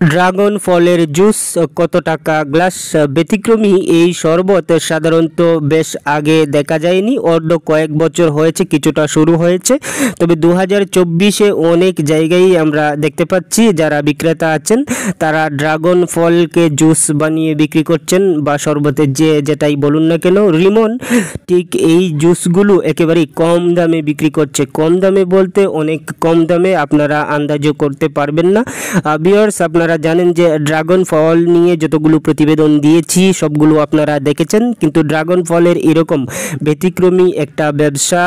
Dragon ফলের juice কত টাকা গ্লাস? ব্যতিক্রমী এই শরবত সাধারণত বেশ আগে দেখা যায়নি, অন্য কয়েক বছর হয়েছে কিছুটা শুরু হয়েছে। তবে 2024-এ অনেক জায়গায় আমরা দেখতে পাচ্ছি যারা বিক্রেতা আছেন তারা ড্রাগন ফলকে জুস বানিয়ে বিক্রি করছেন বা শরবতের যেটাই বলুন না কেন। রিমন ঠিক এই জুসগুলো একেবারেই কম দামে বিক্রি করছে। কম দামে বলতে অনেক কম দামে, আপনারা আন্দাজও করতে পারবেন না। ভিউয়ার্স, আপনারা জানেন যে ড্রাগন ফল নিয়ে যতগুলো প্রতিবেদন দিয়েছি সবগুলো আপনারা দেখেছেন, কিন্তু ড্রাগন ফলের এরকম ব্যতিক্রমী একটা ব্যবসা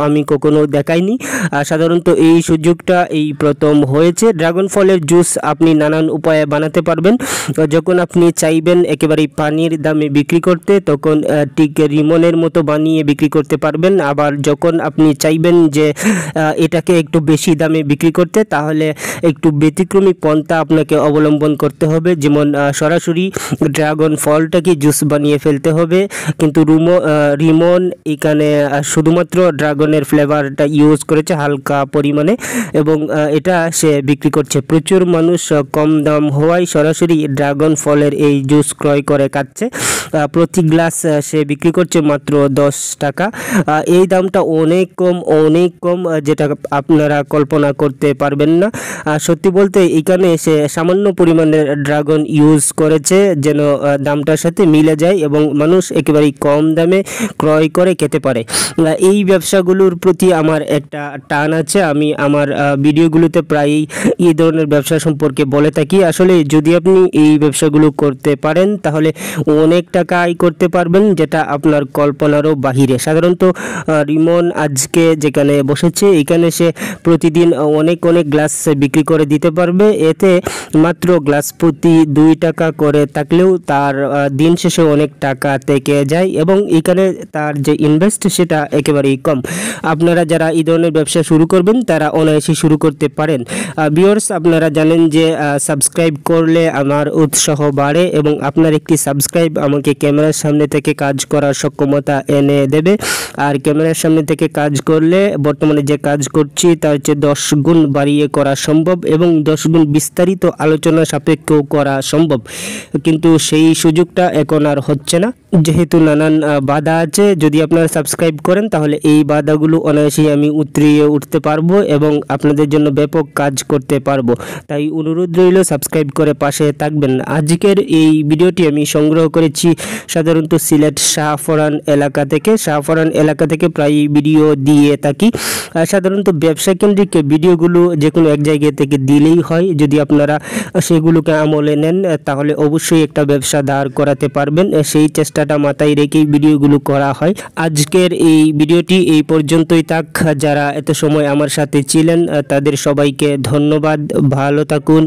আমি কখনো দেখাইনি। সাধারণত এই সুযোগটা এই প্রথম হয়েছে। ড্রাগন ফলের জুস আপনি নানান উপায়ে বানাতে পারবেন। যখন আপনি চাইবেন একেবারেই পানির দামে বিক্রি করতে, তখন ঠিক রিমনের মতো বানিয়ে বিক্রি করতে পারবেন। আবার যখন আপনি চাইবেন যে এটাকে একটু বেশি দামে বিক্রি করতে, তাহলে একটু ব্যতিক্রমী পন্থা আপনাকে অবলম্বন করতে হবে। যেমন সরাসরি ড্রাগন ফলটাকে জুস বানিয়ে ফেলতে হবে, কিন্তু রিমন এখানে শুধুমাত্র ড্রাগনের ফ্লেভারটা ইউজ করেছে হালকা পরিমাণে, এবং এটা সে বিক্রি করছে। প্রচুর মানুষ কম দাম হওয়ায় সরাসরি ড্রাগন ফলের এই জুস ক্রয় করে খাচ্ছে। প্রতি গ্লাস সে বিক্রি করছে মাত্র 10 টাকা। এই দামটা অনেক কম, যেটা আপনারা কল্পনা করতে পারবেন না। সত্যি বলতে এখানে সে সামান্য পরিমাণের ড্রাগন ইউজ করেছে যেন দামটার সাথে মিলে যায় এবং মানুষ একেবারেই কম দামে ক্রয় করে খেতে পারে। এই ব্যবসাগুলোর প্রতি আমার একটা টান আছে। আমি আমার ভিডিওগুলোতে প্রায়ই এই ধরনের ব্যবসা সম্পর্কে বলে থাকি। আসলে যদি আপনি এই ব্যবসাগুলো করতে পারেন তাহলে অনেক টাকা আয় করতে পারবেন, যেটা আপনার কল্পনারও বাহিরে। সাধারণত রিমন আজকে যেখানে বসেছে এখানে সে প্রতিদিন অনেক গ্লাস বিক্রি করে দিতে পারবে। এতে মাত্র গ্লাস প্রতি 2 টাকা করে থাকলেও তার দিন শেষে অনেক টাকা থেকে যায়, এবং এখানে তার যে ইনভেস্ট সেটা একেবারেই কম। আপনারা যারা এই ধরনের ব্যবসা শুরু করবেন তারা অনায়াসে শুরু করতে পারেন। ভিউয়ার্স, আপনারা জানেন যে সাবস্ক্রাইব করলে আমার উৎসাহ বাড়ে, এবং আপনার একটি সাবস্ক্রাইব আমাকে ক্যামেরার সামনে থেকে কাজ করার সক্ষমতা এনে দেবে। আর ক্যামেরার সামনে থেকে কাজ করলে বর্তমানে যে কাজ করছি তার চেয়ে 10 গুণ বাড়িয়ে করা সম্ভব, এবং 10 গুণ বিস্তারিত আলোচনা সাপেক্ষেও করা সম্ভব। কিন্তু সেই সুযোগটা এখন আর হচ্ছে না, যেহেতু নানান বাধা আছে। যদি আপনারা সাবস্ক্রাইব করেন তাহলে এই বাধাগুলো অনায়াসেই আমি উতরিয়ে উঠতে পারবো এবং আপনাদের জন্য ব্যাপক কাজ করতে পারবো। তাই অনুরোধ রইল, সাবস্ক্রাইব করে পাশে থাকবেন। আজকের এই ভিডিওটি আমি সংগ্রহ করেছি সাধারণত সিলেট শাহফরান এলাকা থেকে প্রায় ভিডিও দিয়ে থাকি। সাধারণত ব্যবসা কেন্দ্রিক ভিডিওগুলো যে কোনো এক জায়গা থেকে দিলেই হয়। যদি আপনারা সেগুলোকে আমলে নেন তাহলে অবশ্যই একটা ব্যবসা দাঁড় করাতে পারবেন। সেই চেষ্টাটা মাথায় রেখেই ভিডিওগুলো করা হয়। আজকের এই ভিডিওটি এই পর্যন্তই থাক। যারা এত সময় আমার সাথে ছিলেন তাদের সবাইকে ধন্যবাদ। ভালো থাকুন।